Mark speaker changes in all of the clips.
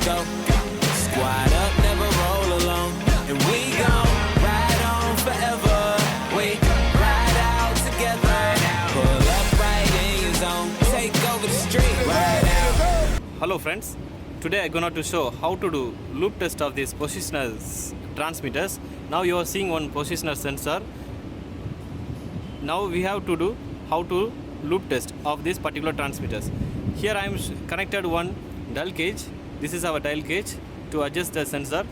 Speaker 1: go. Squad up, never roll alone. And we gon' ride on forever. We ride out together. Pull up right in your zone. Take over the street, ride out.
Speaker 2: Hello friends, today I'm gonna to show how to do loop test of these positional transmitters. Now you are seeing one positional sensor. Now we have to do how to loop test of these particular transmitters. Here I am connected one dial gauge. This is our dial gauge to adjust the sensor,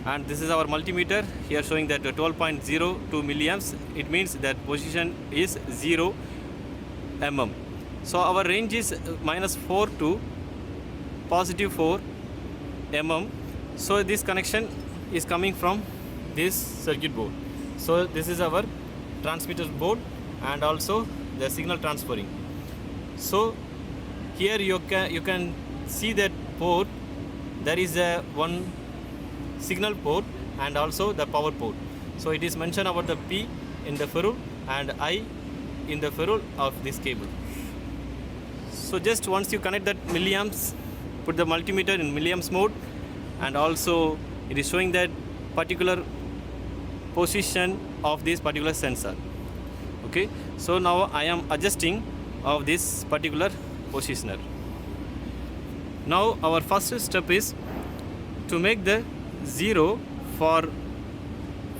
Speaker 2: and this is our multimeter here showing that 12.02 milliamps. It means that position is 0 mm. So our range is -4 to +4 mm. So this connection is coming from this circuit board. So this is our transmitter board and also the signal transferring. So here you can see that port. There is a one signal port and also the power port. So it is mentioned about the P in the ferrule and I in the ferrule of this cable. So just once you connect that milliamps, put the multimeter in milliamps mode, and also it is showing that particular position of this particular sensor. Okay, so now I am adjusting of this particular positioner. Now our first step is to make the 0 for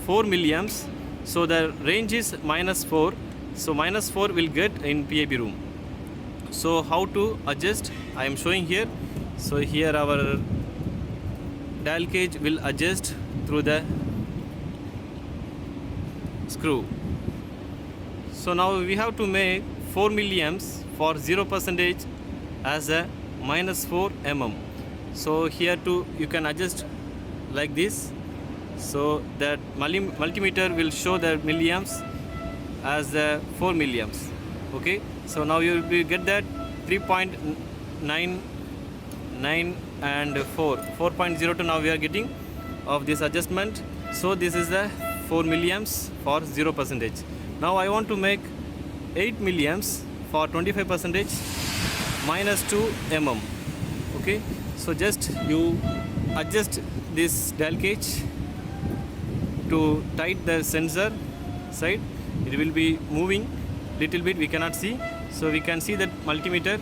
Speaker 2: 4 milliamps. So the range is -4. So -4 will get in PIB room. So how to adjust I am showing here. So here our dial gauge will adjust through the screw. So now we have to make 4 milliamps for 0% as a -4 mm. So here too you can adjust like this. So that multimeter will show the milliamps as 4 milliamps. Okay, so now you will get that 3.99 and 4.02. Now we are getting of this adjustment. So this is the 4 milliamps for 0%. Now I want to make 8 milliamps for 25% -2 mm. Okay, so just you adjust this dial gauge to tight the sensor side. It will be moving little bit, we cannot see. So we can see that multimeter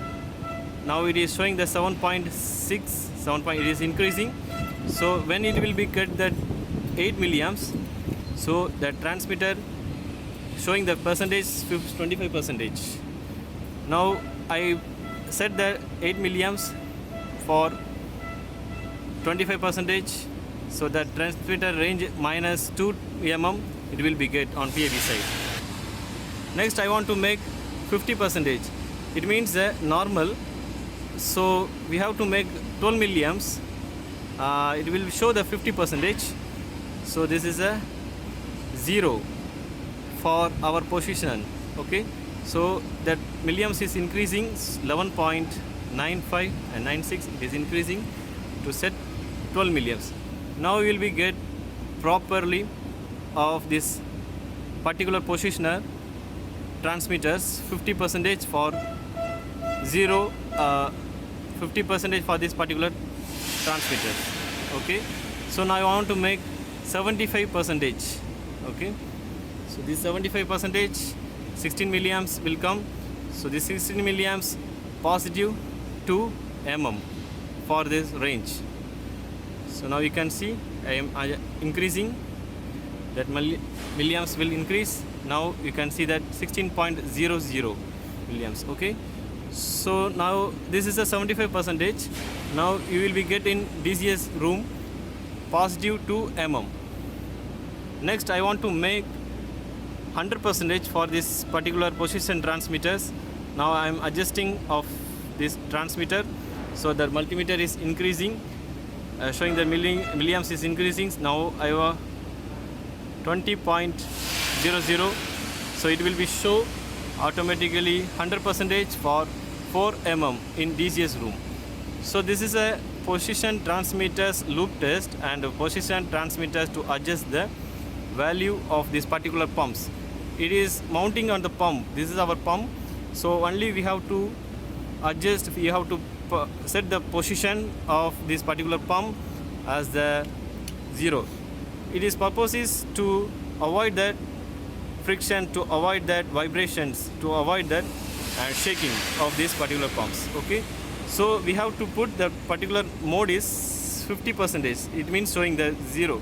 Speaker 2: now it is showing the 7.6, it is increasing. So when it will be get that 8 milliamps, so the transmitter showing the percentage 25%. Now I set the 8 milliamps for 25%. So the transmitter range -2 mm it will be get on PIB side. Next I want to make 50%. It means the normal. So we have to make 12 milliamps. It will show the 50%. So this is a 0 for our position. Okay, so that milliamps is increasing 11.95 and 96. It is increasing to set 12 milliamps. Now we will be get properly of this particular positioner transmitters 50% for 0 50% for this particular transmitter. Okay, so now I want to make 75%. Okay, so this 75% 16 milliamps will come. So this 16 milliamps +2 mm for this range. So now you can see I am increasing that milliamps will increase. Now you can see that 16.00 milliamps. Okay, so now this is a 75%. Now you will be get in DCS room +2 mm. Next I want to make 100% for this particular position transmitters. Now I am adjusting of this transmitter. So the multimeter is increasing, showing the milliamps is increasing. Now I have 20.00. So it will be show automatically 100% for 4 mm in DCS room. So this is a position transmitters loop test and position transmitters to adjust the value of this particular pumps. It is mounting on the pump. This is our pump. So only we have to adjust, we have to set the position of this particular pump as the 0. Its purpose is to avoid that friction, to avoid that vibrations, to avoid that shaking of these particular pumps. Okay, so we have to put the particular mode is 50%. It means showing the 0.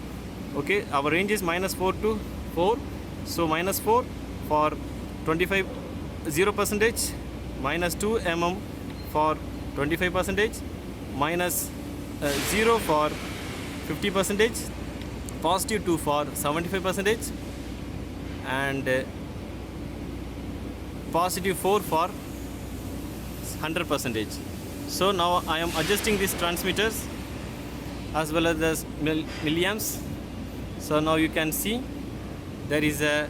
Speaker 2: Okay, our range is -4 to 4, so -4 for 25 0%, -2 mm for 25%, -0 for 50%, +2 for 75%, and +4 for 100%. So now I am adjusting these transmitters as well as the milliamps. So now you can see there is a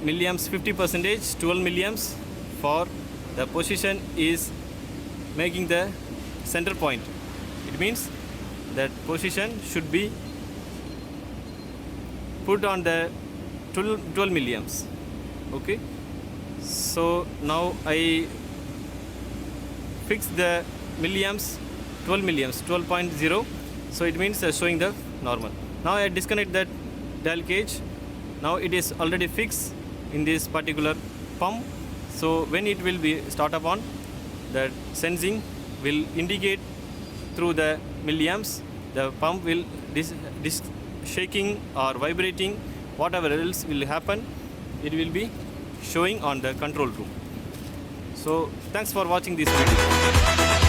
Speaker 2: milliamps 50%, 12 milliamps for the position is making the center point. It means that position should be put on the 12 milliamps. Okay, so now I fix the milliamps 12 milliamps 12.0, so it means showing the normal. Now I disconnect that dial cage. Now it is already fixed in this particular pump, so when it will be start up on, the sensing will indicate through the milliamps. The pump will shaking or vibrating, whatever else will happen, it will be showing on the control room. So thanks for watching this video.